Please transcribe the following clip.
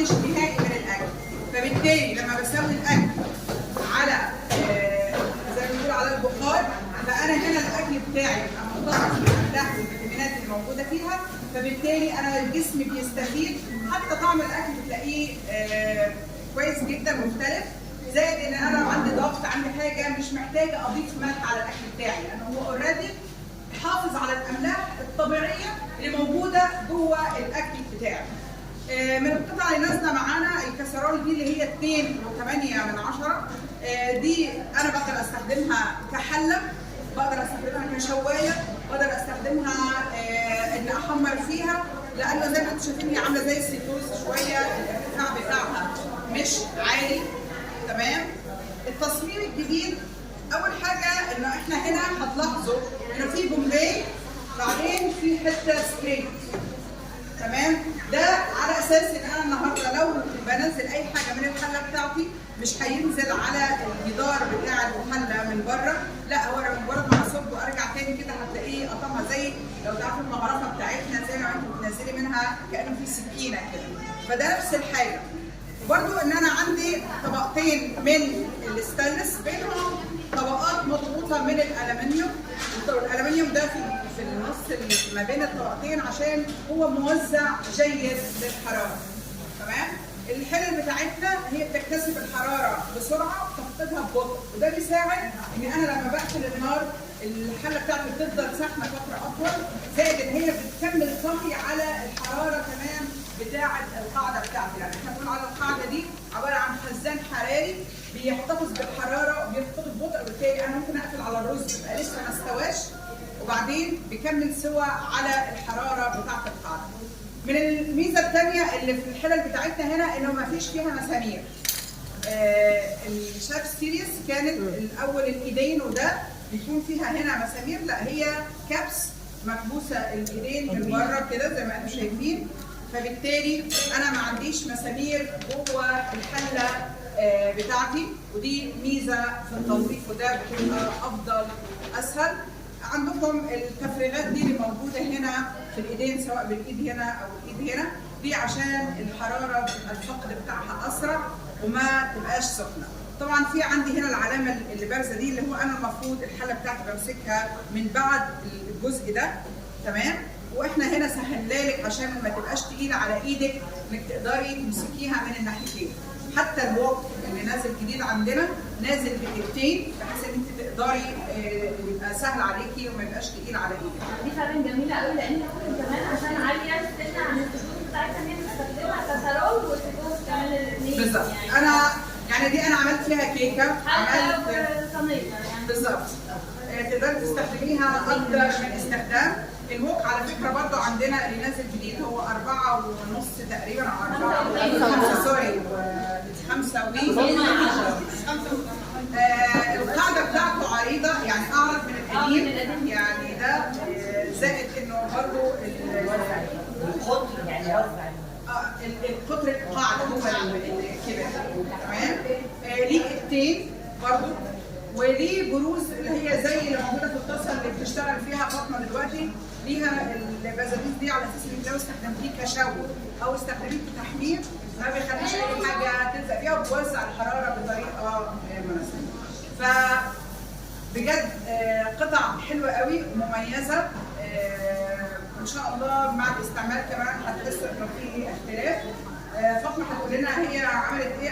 استفدتش نهائي من الاكل. فبالتالي لما بسوي الاكل على زي ما بنقول على البخار، فانا هنا الاكل بتاعي بيبقى متصل بالاملاح والفيتامينات اللي موجوده فيها، فبالتالي انا الجسم بيستفيد. حتى طعم الاكل بتلاقيه كويس جدا مختلف. زائد ان انا لو عندي ضغط، عندي حاجه، مش محتاجه اضيف ملح على الاكل بتاعي، لان هو اوريدي حافظ على الاملاح الطبيعيه اللي موجوده جوه الاكل بتاعي. من القطع اللي نازله معانا الكسرول دي اللي هي 2.8، دي انا بقدر استخدمها كحله، بقدر استخدمها كشوايه، بقدر استخدمها ان احمر فيها، لانه زي ما انتم شايفين هي عامله زي السيتوز شويه، الارتفاع بتاعها مش عالي. تمام. التصميم الجديد اول حاجه انه احنا هنا هتلاحظوا انه في بومبي، بعدين في حته ستريت. تمام. ده على اساس ان انا النهارده لو بنزل اي حاجه من الحله بتاعتي مش هينزل على الجدار بتاع الحله من بره، لا هو مجرد ما اصب وارجع تاني كده هتلاقيه قطمها زي لو تعرفوا المغرفه بتاعتنا زي ما انتم بتنزلي منها كانه في سكينه كده، فده نفس الحاجه. وبرده ان انا عندي طبقتين من الستانلس بينهم طبقات مضغوطه من الالومنيوم، والالومنيوم ده في النص ما بين الطبقتين عشان هو موزع جيد للحراره. تمام. الحلل بتاعتنا هي بتكتسب الحراره بسرعه وتفقدها ببطء، وده بيساعد ان انا لما بقفل النار الحله بتاعتي بتفضل سخنه فتره اطول، زائد ان هي بتكمل طهي على الحراره كمان بتاعه القاعده بتاعتي. يعني احنا بنقول على القاعده دي عباره عن خزان حراري بيحتفظ بالحراره وبيفقد ببطء، وبالتالي انا ممكن اقفل على الرز يبقى لسه ما استواش وبعدين بيكمل سوا على الحراره بتاعه القاعده. من الميزه الثانيه اللي في الحلل بتاعتنا هنا انه ما فيش فيها مسامير. الشاف سيريس كانت الاول الايدين وده بيكون فيها هنا مسامير، لا هي كابس مكبوسه الايدين من بره كده زي ما انتم شايفين، فبالتالي انا ما عنديش مسامير جوه الحله بتاعتي، ودي ميزه في التنظيف وده بتبقى افضل اسهل. عندكم التفريغات دي اللي موجوده هنا في الايدين سواء بالايد هنا او الايد هنا، دي عشان الحراره بتبقى الفقد بتاعها اسرع وما تبقاش سخنه. طبعا في عندي هنا العلامه اللي بارزه دي اللي هو انا المفروض الحله بتاعتي بمسكها من بعد الجزء ده. تمام. واحنا هنا سهلنا لك عشان ما تبقاش تقيله على ايدك انك تقدري تمسكيها من الناحيتين. حتى الوok اللي نازل جديد عندنا نازل بايدتين بحيث ان انت تقدري يبقى سهل عليكي وما يبقاش تقيل على ايدك. دي فعلا جميله قوي لان ممكن كمان عشان عاليه السنه عن السدود بتاعتها ان هي بتستخدمها كسرول وسدود كمان الاثنين. بالظبط. انا يعني دي انا عملت فيها كيكه، عملت صينيه يعني بالظبط. تقدري تستخدميها اكتر من استخدام. الوok على فكره برضو عندنا اللي نازل جديد هو 4.5 تقريبا او 4 سوري 5 القاعده بتاعته عريضه يعني اعرض من القديم يعني ده، زائد انه برضو القطر يعني القطر القاعده هو كده. تمام. ليه ايدتين برضو، وليه بروز اللي هي زي اللي موجوده في الطاسه اللي بتشتغل فيها فاطمه دلوقتي، ليها البزابيز دي على اساس انك لو استخدمتيه كشوي او استخدمتيه كتحمير ما بيخليش اي حاجه تلزق فيها وبتوزع الحراره بطريقه مناسبه. ف بجد قطع حلوه قوي ومميزه. ان شاء الله مع الاستعمال كمان هتحسوا انه في اختلاف. فاطمه هتقول لنا هي عملت ايه